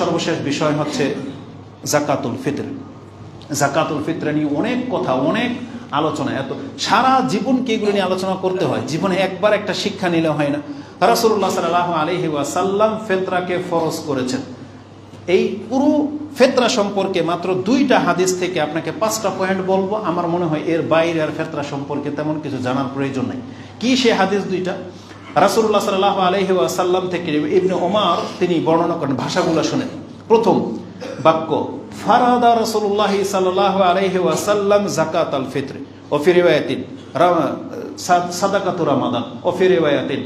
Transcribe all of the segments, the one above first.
সর্বশেষ বিষয় হচ্ছে জাকাতুল ফিতর। জাকাতুল ফিতর নিয়ে অনেক কথা, অনেক আলোচনা, এত সারা জীবনকে এগুলো নিয়ে আলোচনা করতে হয়। জীবনে একবার একটা শিক্ষা নিলে হয় না। রাসূলুল্লাহ সাল্লাল্লাহু আলাইহি ওয়াসাল্লাম ফিতরাকে ফরজ করেছেন। এই পুরো ফিতরা সম্পর্কে মাত্র 2টা হাদিস থেকে আপনাকে 5টা পয়েন্ট বলবো। আমার মনে হয় এর বাইরে আর ফিতরা সম্পর্কে তেমন কিছু জানার প্রয়োজন নেই। কি সে হাদিস 2টা? রাসূলুল্লাহ সাল্লাল্লাহু আলাইহি ওয়াসাল্লাম থেকে ইবনে ওমর তিনি বর্ণনা করেন, ভাষাগুলো শুনেন। প্রথম বাক্য, ফারাদা রাসূলুল্লাহ সাল্লাল্লাহু আলাইহি ওয়াসাল্লাম যাকাতাল ফিতর ওয়া ফি রিওয়ায়াতিন সাদাকাতু রমাদান ওয়া ফি রিওয়ায়াতিন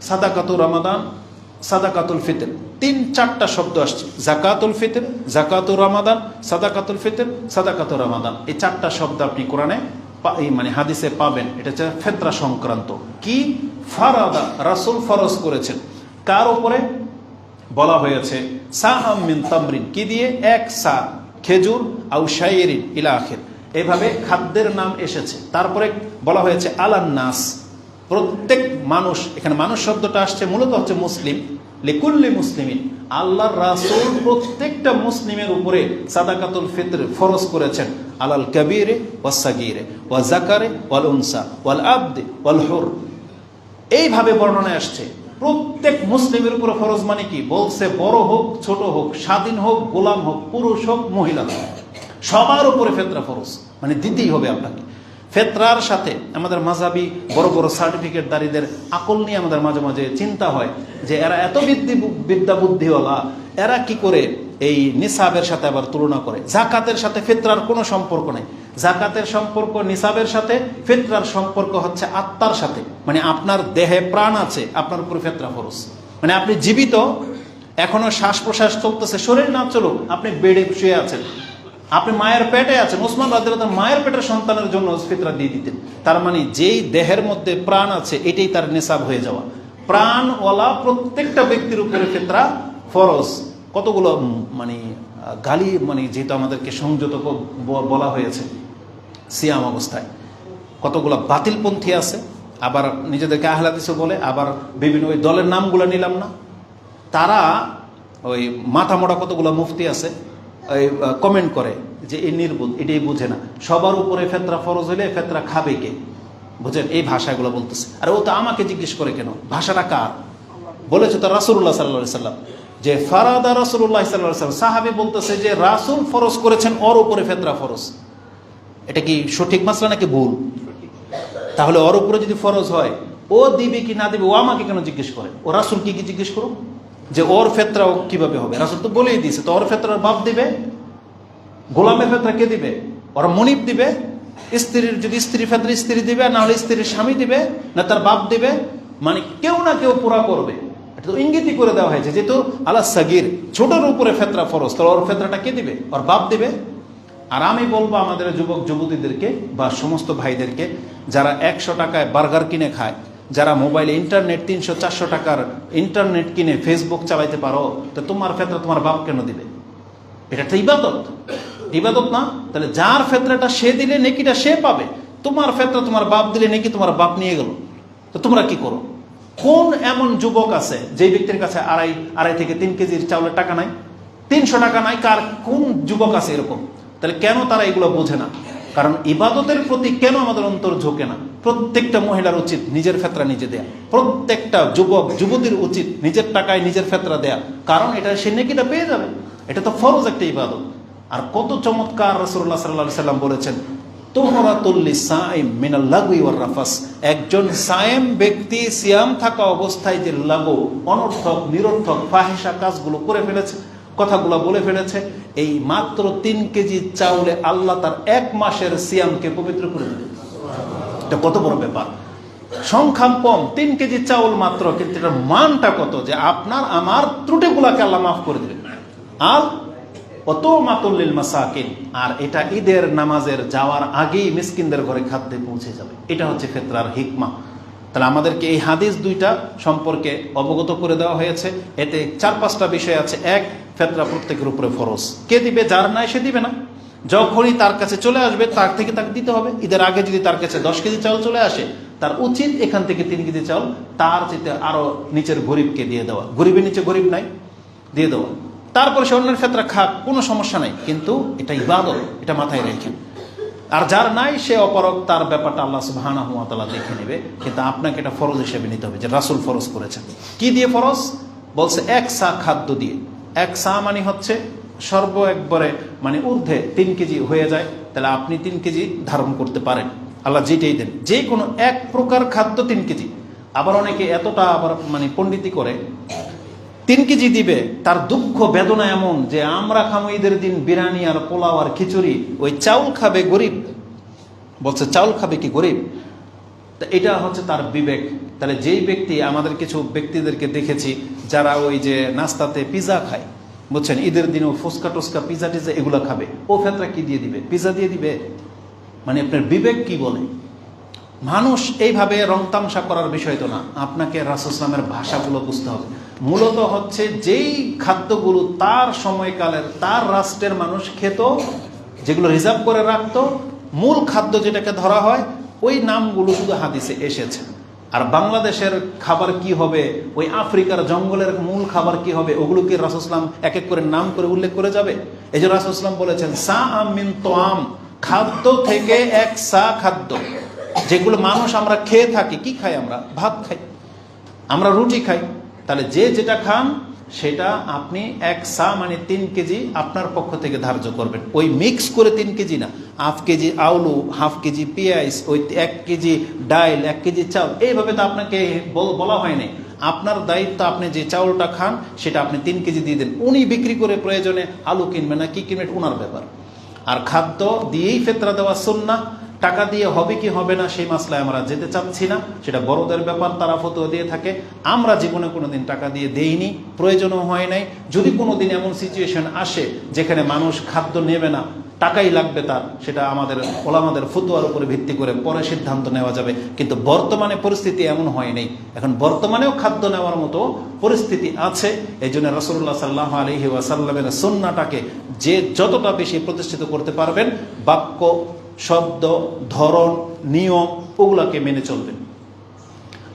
সাদাকাতু রমাদান সাদাকাতুল ফিতর। 3-4টা শব্দ আসছে, জাকাতুল ফিতর, জাকাতুর রমাদান, সাদাকাতুল ফিতর, সাদাকাতুর রমাদান। এই 4টা শব্দ আপনি কোরআনে মানে হাদিসে পাবেন। এটা হচ্ছে ফিতরা সংক্রান্ত। কি? ফারাদা, রাসূল ফরজ করেছেন। কার উপরে? বলা হয়েছে সাআম মিন তামরিন, কি দিয়ে? 1 সা খেজুর, আও শাইরিন ইলা আখির, এভাবে খাদ্যের নাম এসেছে। তারপরে বলা হয়েছে আলান নাস, প্রত্যেক মানুষ। এখানে মানুষ শব্দটা আসছে মূলত হচ্ছে মুসলিম, লিকুল্লি মুসলিমিন। আল্লাহর রাসূল প্রত্যেকটা মুসলিমের উপরে সাদাকাতুল ফিতর ফরজ করেছেন। আলাল কাবীরে ওয়াস সাগীরে ওয়া যাকারে ওয়াল উনসা ওয়াল আবদি ওয়াল হুর, এইভাবে বর্ণনায় আসছে। প্রত্যেক মুসলিমের উপরে ফরজ মানে কি? বলছে বড় হোক ছোট হোক, স্বাধীন হোক গোলাম হোক, পুরুষ হোক মহিলা হোক, সবার উপরে ফিতরা ফরজ, মানে দিতেই হবে আপনাকে। ফিতরার সাথে আমাদের মাযহাবী বড় বড় সার্টিফিকেটদারীদের আকল নিয়ে আমাদের মাঝে মাঝে চিন্তা হয় যে এরা এত বিদ্যা বুদ্ধিওয়ালা, এরা কি করে এই নিসাবের সাথে আবার তুলনা করে। জাকাতের সাথে ফিতরার কোনো সম্পর্ক নেই। জাকাতের সম্পর্ক নিসাবের সাথে, ফিতরার সম্পর্ক হচ্ছে আত্মার সাথে। মানে আপনার দেহে প্রাণ আছে, আপনার উপর ফিতরা ফরজ। মানে আপনি জীবিত, এখনো শ্বাস প্রশ্বাস চলতেছে, শরীর না চলুক, আপনি বেডে শুয়ে আছেন, আপনি মায়ের পেটে আছেন। ওসমান রাদিয়াল্লাহু আনহু মায়ের পেটের সন্তানের জন্য ফিতরা দিয়ে দিতেন। তার মানে যেই দেহের মধ্যে প্রাণ আছে এটাই তার নিসাব হয়ে যাওয়া। প্রাণওয়ালা প্রত্যেকটা ব্যক্তির উপরে ফিতরা ফরজ। কতগুলো মানে গালি, মানে যেহেতু আমাদেরকে সংযত বলা হয়েছে সিয়াম অবস্থায়, কতগুলো বাতিলপন্থী আছে, আবার নিজেদেরকে আহলে হাদিসও বলে, আবার বিভিন্ন ওই দলের নামগুলো নিলাম না, তারা ওই মাথা মোড়া কতগুলো মুফতি আছে, ওই কমেন্ট করে যে এই নির্বোধ, এটাই বুঝে না, সবার উপরে ফিতরা ফরজ হলে ফিতরা খাবে কে? বুঝেন, এই ভাষাগুলো বলতেছে। আর ও তো আমাকে জিজ্ঞেস করে কেন? ভাষাটা কার? বলেছে তো রাসূলুল্লাহ সাল্লাল্লাহু আলাইহি ওয়াসাল্লাম, যে ফারাদা রাসূলুল্লাহ সাল্লাল্লাহু আলাইহি ওয়াসাল্লাম। সাহাবী বলতেছে যে রাসূল ফরজ করেছেন, ওর উপরে ফিতরা ফরজ। এটা কি সঠিক মাসলা নাকি ভুল? তাহলে ওর উপরে যদি ফরজ হয়, ও দিবে কি না দিবে ও আমাকে কেন জিজ্ঞেস করে? ও রাসূল কি জিজ্ঞেস করো যে ওর ফিতরা কিভাবে হবে? রাসূল তো বলেই দিয়েছে। তো ওর ফিতরার বাপ দিবে, গোলামের ফিতরা কে দিবে? ওর মনিব দিবে। স্ত্রীর যদি স্ত্রী ফিতরা স্ত্রী দিবে, না হলে স্ত্রীর স্বামী দিবে, না তার বাপ দিবে। মানে কেউ না কেউ পুরা করবে। এটা তো ইঙ্গিতই করে দেওয়া হয়েছে যেহেতু আলা সাগীর, ছোটর উপরে ফিতরা ফরজ, তাহলে ওর ফিতরাটা কে দিবে? ওর বাপ দিবে। আর আমি বলবো আমাদের যুবক যুবতীদেরকে বা সমস্ত ভাইদেরকে, যারা 100 টাকায় বার্গার কিনে খায়, যারা মোবাইলে ইন্টারনেট 300-400 টাকার ইন্টারনেট কিনে ফেসবুক চালাইতে পারো, তো তোমার ফিতরা তোমার বাপ কেন দিবে? এটা একটা ইবাদত, ইবাদত না? তাহলে যার ফিতরাটা সে দিলে নেকিটা সে পাবে। তোমার ফিতরা তোমার বাপ দিলে নেকি তোমার বাপ নিয়ে গেল। তো তোমরা কি করো? কোন এমন যুবক আছে যে ব্যক্তির কাছে আড়াই থেকে 3 কেজির চাউলের টাকা নাই, 300 টাকা নাই? কোন যুবক আছে এরকম? তাহলে কেন তারা এগুলো বোঝে না? কারণ ইবাদতের প্রতি কেন আমাদের অন্তর ঝোঁকে না? প্রত্যেকটা মহিলার উচিত নিজের ফিতরা নিজে দেয়া, প্রত্যেকটা যুবক যুবতীর উচিত নিজের টাকায় নিজের ফিতরা দেয়া, কারণ এটা সে নেকিটা পেয়ে যাবে। এটা তো ফরজ একটা ইবাদত। আর কত চমৎকার রাসূলুল্লাহ সাল্লাল্লাহু আলাইহি ওয়াসাল্লাম বলেছেন, তুহরাতুল লিসাইম মিনাল লাগwi ওয়ার রাফাস। একজন সায়েম ব্যক্তি সিয়াম থাকা অবস্থায় যে লাগু, অনর্থক নিরর্থক ফাহিশা কাজগুলো করে ফেলেছে, কথাগুলো বলে ফেলেছে, এই মাত্র 3 কেজি চাউলে আল্লাহ তার 1 মাসের সিয়ামকে পবিত্র করে দেবে। এটা কত বড় ব্যাপার! সংখ্যা কম, 3 কেজি চাউল মাত্র, কিন্তু এটার মানটা কত যে আপনার আমার ত্রুটিগুলাকে আল্লাহ মাফ করে দেবে। আর অত মাতুল্লিল মাসাকিন, আর এটা ঈদের নামাজের যাওয়ার আগেই মিসকিনদের ঘরে খাদ্যে পৌঁছে যাবে। এটা হচ্ছে ফিতরার হিকমা। তাহলে আমাদেরকে এই হাদিস 2টা সম্পর্কে অবগত করে দেওয়া হয়েছে। এতে 4-5টা বিষয় আছে। 1, ফিতরা প্রত্যেকের উপরে ফরজ। কে দিবে? যার নাই সে দিবে না। যখনই তার কাছে চলে আসবে তার থেকে তাকে দিতে হবে। ঈদের আগে যদি তার কাছে 10 কেজি চাউল চলে আসে, তার উচিত এখান থেকে 3 কেজি চাউল তার চেয়ে আরো নিচের গরিবকে দিয়ে দেওয়া। গরিবের নিচে গরিব নাই, দিয়ে দেওয়া। তারপরে সে অন্যের ফেতরা খাক, কোনো সমস্যা নাই, কিন্তু এটা ইবাদত, এটা মাথায় রেখেন। আর যার নাই সে অপারগ, তার ব্যাপারটা আল্লাহ সুবহানাহু ওয়া তাআলা দেখে নেবে, কিন্তু আপনাকে এটা ফরজ হিসেবে নিতে হবে, যে রাসূল ফরজ করেছেন। কি দিয়ে ফরজ? বলছে এক সা খাদ্য দিয়ে। এক সা মানে হচ্ছে সর্ব একবারে মানে ঊর্ধ্বে 3 কেজি হয়ে যায়, তাহলে আপনি 3 কেজি ধারণ করতে পারেন, আল্লাহ যেটাই দেন, যে কোনো এক প্রকার খাদ্য 3 কেজি। আবার অনেকে এতটা আবার মানে পণ্ডিতি করে 3 কেজি দিবে, তার দুঃখ বেদনা এমন যে আমরা খামো ঈদের দিন বিরিয়ানি আর পোলাও আর খিচুড়ি, ওই চাউল খাবে গরিব। বলছে চাউল খাবে কি গরিব? এটা হচ্ছে তার বিবেক। তাহলে যেই ব্যক্তি, আমাদের কিছু ব্যক্তিদেরকে দেখেছি যারা ওই যে নাস্তাতে পিজা খায়, বুঝছেন, ঈদের দিনেও ফুচকা টুচকা পিজা টিজা এগুলো খাবে, ও ফেতরা কি দিয়ে দিবে? পিজা দিয়ে দিবে? মানে আপনার বিবেক কি বলে? মানুষ এইভাবে রং তামসা করার বিষয় তো না, আপনাকে রাসূল ইসলামের ভাষাগুলো বুঝতে হবে। মূলত হচ্ছে যেই খাদ্যগুলো তার সময়কালের, তার রাষ্ট্রের মানুষ খেত, যেগুলো রিজার্ভ করে রাখতো, মূল খাদ্য যেটাকে ধরা হয়, ওই নামগুলো শুধু হাদিসে এসেছে। আর বাংলাদেশের খাবার কি হবে, ওই আফ্রিকার জঙ্গলের মূল খাবার কি হবে, ওগুলোকে রাসূল ইসলাম এক এক করে নাম করে উল্লেখ করে যাবে? এই যে রাসূল ইসলাম বলেছেন সা আম মিন তোয়াম, খাদ্য থেকে এক সা খাদ্য, যেগুলো মানুষ আমরা খেয়ে থাকি। কি খাই আমরা? ভাত খাই, আমরা রুটি খাই। তাহলে যে যেটা খান সেটা আপনি এক সা মানে 3 কেজি আপনার পক্ষ থেকে ধার্য করবেন। ওই মিক্স করে 3 কেজি না, হাফ কেজি আলু, হাফ কেজি পেঁয়াজ, ওই 1 কেজি ডাল, 1 কেজি চাল, এইভাবে তো আপনাকে বলা হয়নি। আপনার দায়িত্ব, আপনি যে চাউলটা খান সেটা আপনি 3 কেজি দিয়ে দেন। উনি বিক্রি করে প্রয়োজনে আলু কিনবেন না কি কিনবেন, ওনার ব্যাপার। আর খাদ্য দিয়েই ফেতরা দেওয়া সুন্নাহ। টাকা দিয়ে হবে কি হবে না সেই মাসলায় আমরা যেতে চাচ্ছি না, সেটা বড়দের ব্যাপার, তারা ফতোয়া দিয়ে থাকে। আমরা জীবনে কোনোদিন টাকা দিয়ে দেইনি, প্রয়োজনও হয় নাই। যদি কোনোদিন এমন সিচুয়েশন আসে যেখানে মানুষ খাদ্য নেবে না, টাকাই লাগবে তার, সেটা আমাদের ওলামাদের ফতোয়ার উপরে ভিত্তি করে পরে সিদ্ধান্ত নেওয়া যাবে। কিন্তু বর্তমানে পরিস্থিতি এমন হয় নাই, এখন বর্তমানেও খাদ্য নেওয়ার মতো পরিস্থিতি আছে। এই জন্য রাসূলুল্লাহ সাল্লাল্লাহু আলাইহি ওয়াসাল্লামের সুন্নাহটাকে যে যতটা বেশি প্রতিষ্ঠিত করতে পারবেন, বাক্য, শব্দ, ধরন, নিয়ম, ওগুলাকে মেনে চলবেন।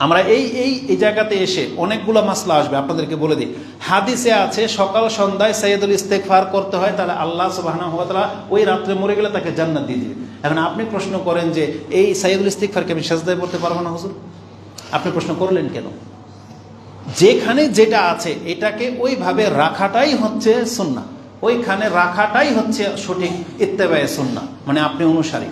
আমরা এই জায়গাতে এসে অনেকগুলো মাসলা আসবে, আপনাদেরকে বলে দিই। হাদিসে আছে সকাল সন্ধ্যায় সাইয়্যিদুল ইস্তেগফার করতে হয়, তাহলে আল্লাহ সুবহানাহু ওয়া তাআলা ওই রাত্রে মরে গেলে তাকে জান্নাত দিয়ে দিবে। এখন আপনি প্রশ্ন করেন যে এই সাইয়্যিদুল ইস্তেগফারকে আমি সাজদায় পড়তে পারবো না হুজুর? আপনি প্রশ্ন করলেন কেন? যেখানে যেটা আছে এটাকে ওইভাবে রাখাটাই হচ্ছে সুন্নাহ, ওইখানে রাখাটাই হচ্ছে সঠিক ইত্তেবায়ে সুন্নাহ, মানে আপনি অনুসারী।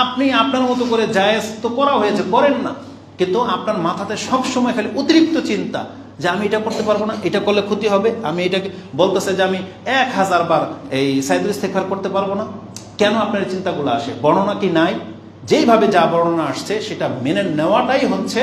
আপনি আপনার মতো করে জায়েজ তো করা হয়েছে, করেন না, কিন্তু আপনার মাথাতে সবসময় খালি অতিরিক্ত চিন্তা যে আমি এটা করতে পারবো না, এটা করলে ক্ষতি হবে, আমি এটাকে বলতেছে যে আমি 1000 বার এই সাইয়্যিদুল ইস্তেগফার করতে পারবো না। কেন আপনার চিন্তাগুলো আসে? বর্ণনা কি নাই? যেইভাবে যা বর্ণনা আসছে সেটা মেনে নেওয়াটাই হচ্ছে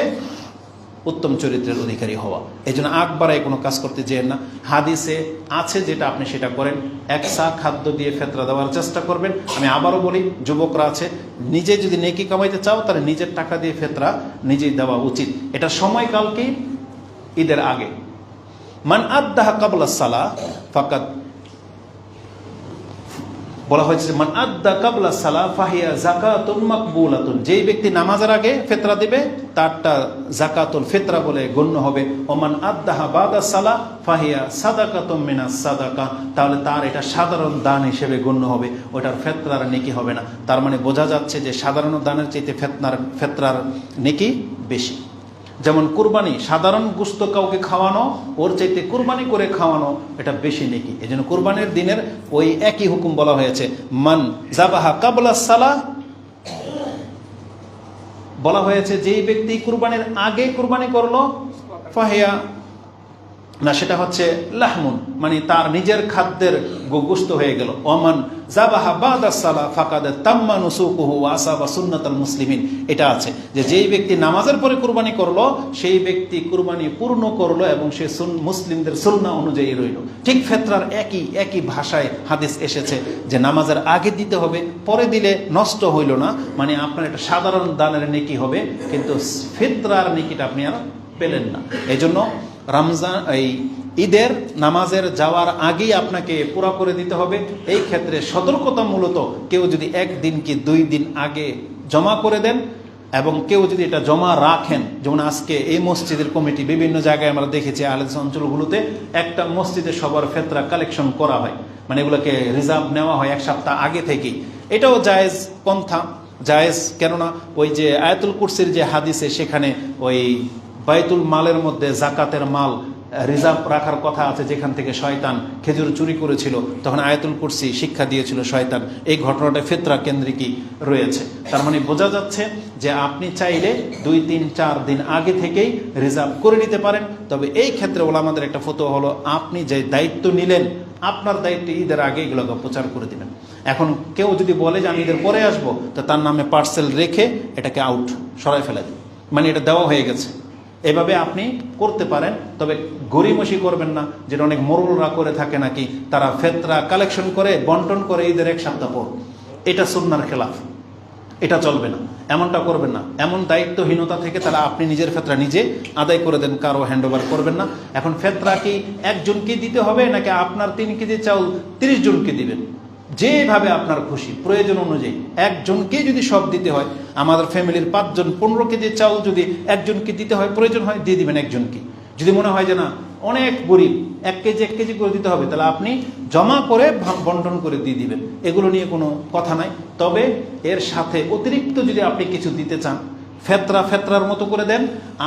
উত্তম চরিত্রের অধিকারী হওয়া। এই জন্য আকবারায় কোনো কাজ করতে যেন না। হাদিসে আছে যেটা আপনি সেটা করেন। এক সা খাদ্য দিয়ে ফেতরা দেওয়ার চেষ্টা করবেন। আমি আবারও বলি, যুবকরা আছে, নিজে যদি নেকি কামাইতে চাও তাহলে নিজের টাকা দিয়ে ফেতরা নিজেই দেওয়া উচিত। এটা সময়কাল কি? ঈদের আগে। মান আদ্দাহা ক্বাবলা সালাহ ফাকাদ, বলা হয়েছে মান আদ্দা ক্বাবলা সালাহ ফাহিয়া যাকাতুন মাকবুলাতুন, যেই ব্যক্তি নামাজের আগে ফিতরা দিবে তারটা যাকাতুল ফিতরা বলে গণ্য হবে। ওমান আদ্দাহা বাদা সালাহ ফাহিয়া সাদাকাতুম মিনাস সাদাকা, তাহলে তার এটা সাধারণ দান হিসেবে গণ্য হবে, ওটার ফিতরার নেকি হবে না। তার মানে বোঝা যাচ্ছে যে সাধারণ দানের চাইতে ফিতরার নেকি বেশি। যেমন কুরবানি, সাধারণ গোশত কাউকে খাওয়ানো, ওর চাইতে কুরবানি করে খাওয়ানো এটা বেশি নেকি। এই জন্য কুরবানির দিনের ওই একই হুকুম বলা হয়েছে। মান যাবাহা ক্বাবলা সালাহ, বলা হয়েছে যেই ব্যক্তি কুরবানির আগে কুরবানি করলো, ফাহিয়া না, সেটা হচ্ছে লাহমুন, মানে তার নিজের খাদ্যের গোশত হয়ে গেল। ওমান যাবাহা বাদা সালাহ ফাকাদ তাম্মা নুসুকুহু ওয়া আসাবা সুন্নাতাল মুসলিমিন, এটা আছে যে যেই ব্যক্তি নামাজের পরে কুরবানি করলো সেই ব্যক্তি কুরবানি পূর্ণ করলো এবং সে মুসলিমদের সুন্নাহ অনুযায়ী রইল। ঠিক ফিতরার একই ভাষায় হাদিস এসেছে যে নামাজের আগে দিতে হবে, পরে দিলে নষ্ট হইল না, মানে আপনার এটা সাধারণ দানের নেকি হবে, কিন্তু ফিতরার নেকিটা আপনি আর পেলেন না। এই জন্য রমজান এই ঈদের নামাজের যাওয়ার আগেই আপনাকে পুরা করে দিতে হবে। এই ক্ষেত্রে সতর্কতা মূলত কেউ যদি 1 দিন কি 2 দিন আগে জমা করে দেন, এবং কেউ যদি এটা জমা রাখেন, যেমন আজকে এই মসজিদের কমিটি বিভিন্ন জায়গায় আমরা দেখেছি আহলে হাদিস অঞ্চলগুলোতে একটা মসজিদে সবার ফেতরা কালেকশন করা হয়, মানে এগুলোকে রিজার্ভ নেওয়া হয় এক সপ্তাহ আগে থেকেই। এটাও জায়েজ পন্থা, জায়েজ। কেননা ওই যে আয়াতুল কুরসির যে হাদিসে সেখানে ওই বাইতুল মালের মধ্যে জাকাতের মাল রিজার্ভ রাখার কথা আছে, যেখান থেকে শয়তান খেজুর চুরি করেছিল, তখন আয়াতুল কুরসি শিক্ষা দিয়েছিল শয়তান। এই ঘটনাটা ফিতরা কেন্দ্রিকই রয়েছে। তার মানে বোঝা যাচ্ছে যে আপনি চাইলে 2, 3, 4 দিন আগে থেকেই রিজার্ভ করে নিতে পারেন। তবে এই ক্ষেত্রে ওলামাদের একটা ফতোয়া হলো, আপনি যে দায়িত্ব নিলেন আপনার দায়িত্ব ঈদের আগে এগুলোকে প্রচার করে দিবেন। এখন কেউ যদি বলে যে আমি ঈদের পরে আসবো, তো তার নামে পার্সেল রেখে এটাকে আউট সরাই ফেলে দিন, মানে এটা দেওয়া হয়ে গেছে। এভাবে আপনি করতে পারেন, তবে গরিমসি করবেন না, যেটা অনেক মোরলরা করে থাকে নাকি, তারা ফেতরা কালেকশন করে বন্টন করে ঈদের 1 সপ্তাহ পর। এটা সুন্নাহর খেলাফ, এটা চলবে না, এমনটা করবেন না। এমন দায়িত্বহীনতা থেকে তারা আপনি নিজের ফেতরা নিজে আদায় করে দেন, কারো হ্যান্ড ওভার করবেন না। এখন ফেতরা কি একজনকে দিতে হবে নাকি আপনার 3 কেজি চাউল 30 জনকে দিবেন? যেভাবে আপনার খুশি, প্রয়োজন অনুযায়ী। একজনকে যদি সব দিতে হয়, আমাদের ফ্যামিলির 5 জন 15 কেজি চাউল যদি একজনকে দিতে হয়, প্রয়োজন হয় দিয়ে দিবেন একজনকে। যদি মনে হয় যে না অনেক গরিব 1 কেজি করে দিতে হবে, তাহলে আপনি জমা করে বন্টন করে দিয়ে দিবেন। এগুলো নিয়ে কোনো কথা নাই। তবে এর সাথে অতিরিক্ত যদি আপনি কিছু দিতে চান, ফেতরার মতো করে দেন।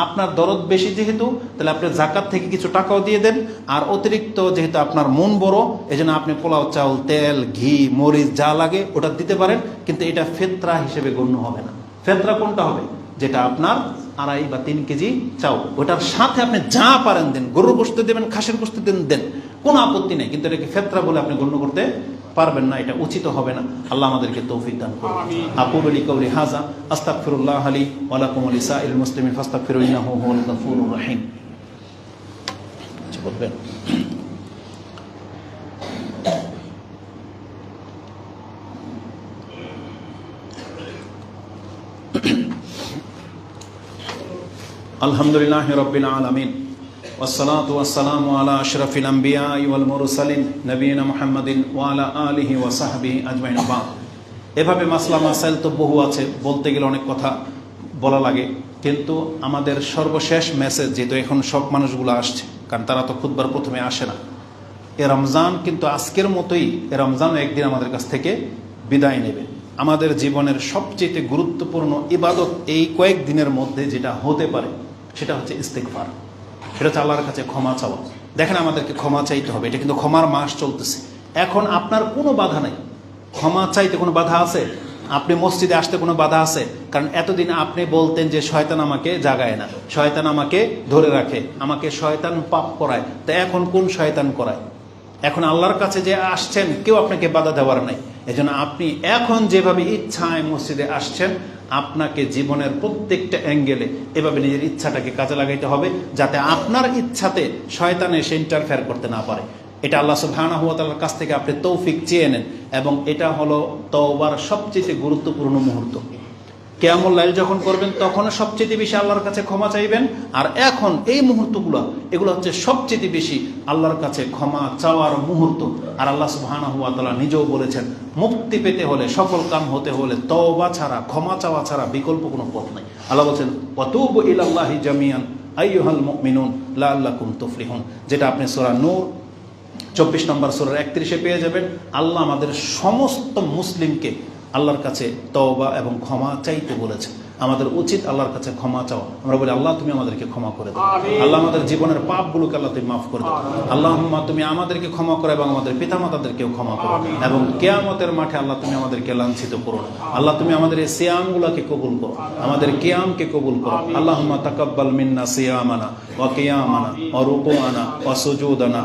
আপনার দরদ বেশি যেহেতু, তাহলে আপনি জাকাত থেকে কিছু টাকাও দিয়ে দেন। আর অতিরিক্ত যেহেতু আপনার মন বড়, এই জন্য আপনি পোলাও চাউল, তেল, ঘি, মরিচ যা লাগে ওটা দিতে পারেন, কিন্তু এটা ফেতরা হিসেবে গণ্য হবে না। ফেতরা কোনটা হবে? যেটা আপনার 2.5 বা 3 কেজি চাউল, ওটার সাথে আপনি যা পারেন দেন। গরুর গোশত দেবেন, খাসির গোশত দেন, কোনো আপত্তি নেই, কিন্তু এটাকে ফেতরা বলে আপনি গণ্য করতে পারবেন না, এটা উচিত হবে না। আল্লাহ আমাদেরকে তৌফিক দান করুন। আকুলু লিকাউলি হাযা আস্তাগফিরুল্লাহ লি ওয়া লাকুম ওয়া লিসাইরিল মুসলিমিন ফাস্তাগফিরু ইন্নাহু হুয়াল গফুরুর রহিম। কিছু বলবেন? আলহামদুলিল্লাহি রাব্বিল আলামিন ওয়াসসালাতু ওয়াসসালামু আলা আশরাফিল আমবিয়া ওয়াল মুরসালিন নবিয়িনা মুহাম্মাদিন ওয়া আলা আলিহি ওয়া সাহবিহি আজমাইন। এভাবে মাসলা মাসাইল তো বহু আছে, বলতে গেলে অনেক কথা বলা লাগে, কিন্তু আমাদের সর্বশেষ মেসেজ, যেহেতু এখন সব মানুষগুলো আসছে, কারণ তারা তো খুতবার প্রথমে আসে না। এ রমজান কিন্তু আজকের মতোই, এ রমজান একদিন আমাদের কাছ থেকে বিদায় নেবে। আমাদের জীবনের সবচেয়ে গুরুত্বপূর্ণ ইবাদত এই কয়েকদিনের মধ্যে যেটা হতে পারে, সেটা হচ্ছে ইস্তিগফার। সেটা হচ্ছে আল্লাহর কাছে ক্ষমা চাওয়া। দেখেন, আমাদেরকে ক্ষমা চাইতে হবে, এটা কিন্তু ক্ষমার মাস চলতেছে। এখন আপনার কোনো বাধা নাই, ক্ষমা চাইতে কোনো বাধা আছে? আপনি মসজিদে আসতে কোনো বাধা আছে? কারণ এতদিন আপনি বলতেন যে শয়তান আমাকে জাগায় না, শয়তান আমাকে ধরে রাখে, আমাকে শয়তান পাপ করায়। তা এখন কোন শয়তান করায়? এখন আল্লাহর কাছে যে আসছেন, কেউ আপনাকে বাধা দেওয়ার নাই। এজন্য আপনি এখন যেভাবে ইচ্ছায় মসজিদে আসছেন, আপনাকে জীবনের প্রত্যেকটা অ্যাঙ্গেলে এভাবে নিজের ইচ্ছাটাকে কাজে লাগাইতে হবে, যাতে আপনার ইচ্ছাতে শয়তান এসে ইন্টারফেয়ার করতে না পারে। এটা আল্লাহ সুবহানাহু ওয়া তাআলার কাছ থেকে আপনি তৌফিক চেয়ে নেন, এবং এটা হলো তওবার সবচেয়ে গুরুত্বপূর্ণ মুহূর্ত। কিয়ামুল লাইল যখন করবেন, তখনও সবচেয়ে বেশি আল্লাহর কাছে ক্ষমা চাইবেন। আর এখন এই মুহূর্তগুলো, এগুলো হচ্ছে সবচেয়ে বেশি আল্লাহর কাছে ক্ষমা চাওয়ার মুহূর্ত। আর আল্লাহ সুবহানাহু ওয়া তাআলা নিজেও বলেছেন, মুক্তি পেতে হলে, সফল কাম হতে হলে তওবা ছাড়া, ক্ষমা চাওয়া ছাড়া বিকল্প কোনো পথ নাই। আল্লাহ বলছেন, ওয়াতুবু ইলাল্লাহি জামিআন আইয়ুহাল মুমিনুন লাআল্লাকুম তুফলিহুন, যেটা আপনি সূরা নূর 24 নম্বর সূরার 31-এ পেয়ে যাবেন। আল্লাহ আমাদের সমস্ত মুসলিমকে আল্লাহর কাছে তওবা এবং ক্ষমা চাইতে বলেছে। আমাদের উচিত আল্লাহর কাছে ক্ষমা চাওয়া। আমরা বলি, আল্লাহ তুমি আমাদেরকে ক্ষমা করে দাও, আল্লাহ আমাদের জীবনের পাপগুলোকে আল্লাহ তুমি মাফ করে দাও, আল্লাহুম্মা তুমি আমাদেরকে ক্ষমা করো এবং আমাদের পিতামাতাদেরকেও ক্ষমা করো, এবং কিয়ামতের মাঠে আল্লাহ তুমি আমাদেরকে লাঞ্ছিত করো না। আল্লাহ তুমি আমাদের এই সিয়ামগুলোকে কবুল করো, আমাদের কিয়ামকে কবুল করো। আল্লাহুম্মা তাকাব্বাল মিন্না সিয়ামানা ওয়া কিয়ামানা ওয়া রুকুআনা ওয়া সুজুদানা